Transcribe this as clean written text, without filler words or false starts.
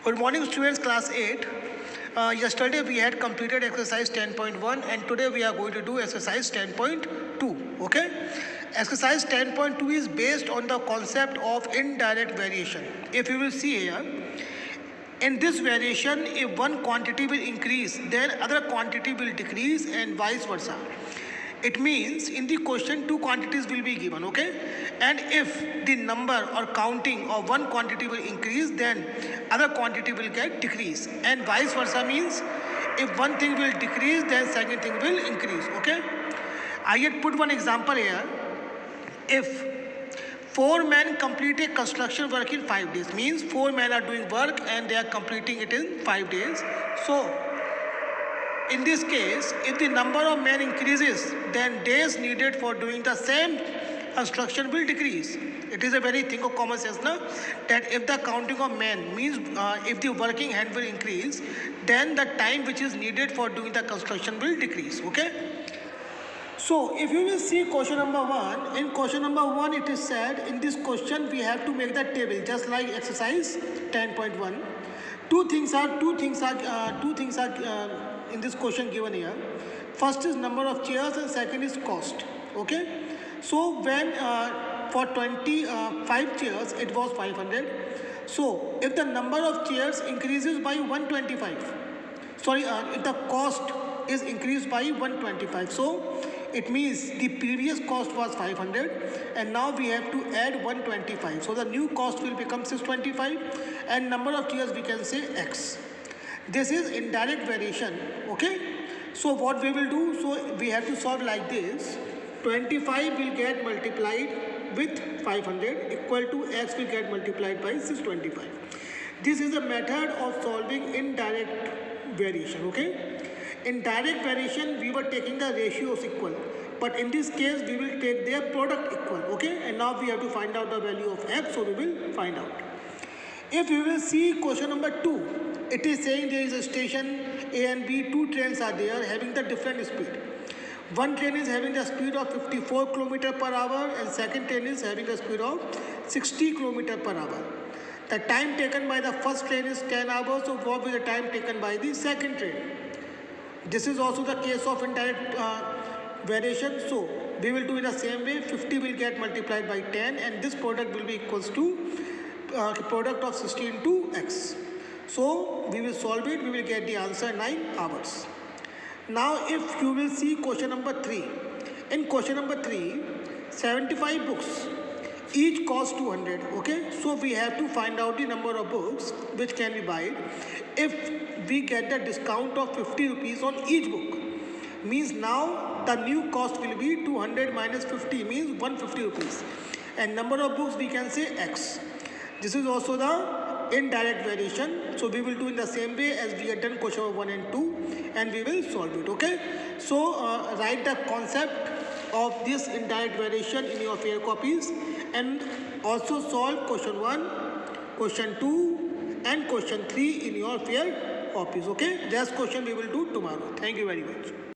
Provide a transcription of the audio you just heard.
Good morning, students, class 8. Yesterday we had completed exercise 10.1 and today we are going to do exercise 10.2. Okay? Exercise 10.2 is based on the concept of indirect variation. If you will see here, in this variation, if one quantity will increase, then other quantity will decrease and vice versa. It means in the question two quantities will be given, okay? And if the number or counting of one quantity will increase, then other quantity will get decrease, and vice versa means if one thing will decrease, then second thing will increase, okay? I had put one example here. If 4 men complete a construction work in 5 days, means 4 men are doing work and they are completing it in 5 days. So in this case, if the number of men increases, then days needed for doing the same construction will decrease. It is a very thing of common sense now, that if the counting of men means if the working hand will increase, then the time which is needed for doing the construction will decrease. Okay. So if you will see question number 1, in question number 1 it is said in this question we have to make the table just like exercise 10.1. Two things are in this question given here. First is number of chairs and second is cost. Okay. So when for 25 chairs it was 500. So if the number of chairs increases by 125, if the cost is increased by 125, so it means the previous cost was 500 and now we have to add 125. So the new cost will become 625 and number of chairs we can say X. This is indirect variation. Okay. So what we will do, so we have to solve like this. 25 will get multiplied with 500 equal to X will get multiplied by 625. This is a method of solving indirect variation. Okay. In direct variation, we were taking the ratios equal, but in this case, we will take their product equal, okay? And now we have to find out the value of X, so we will find out. If you will see question number 2, it is saying there is a station A and B, two trains are there having the different speed. One train is having the speed of 54 km per hour and second train is having the speed of 60 km per hour. The time taken by the first train is 10 hours, so what will the time taken by the second train? This is also the case of indirect variation. So we will do it the same way. 50 will get multiplied by 10 and this product will be equals to product of 60 into X. So we will solve it. We will get the answer 9 hours. Now if you will see question number 3. In question number 3, 75 books. Each cost 200. Okay. So we have to find out the number of books which can be bought. If we get the discount of 50 rupees on each book, means now the new cost will be 200 minus 50 means 150 rupees. And number of books we can say X. This is also the indirect variation. So we will do in the same way as we had done question number 1 and 2 and we will solve it. Okay. So write the concept of this indirect variation in your fair copies and also solve question 1, question 2 and question 3 in your fair copies. Okay. This question we will do tomorrow. Thank you very much.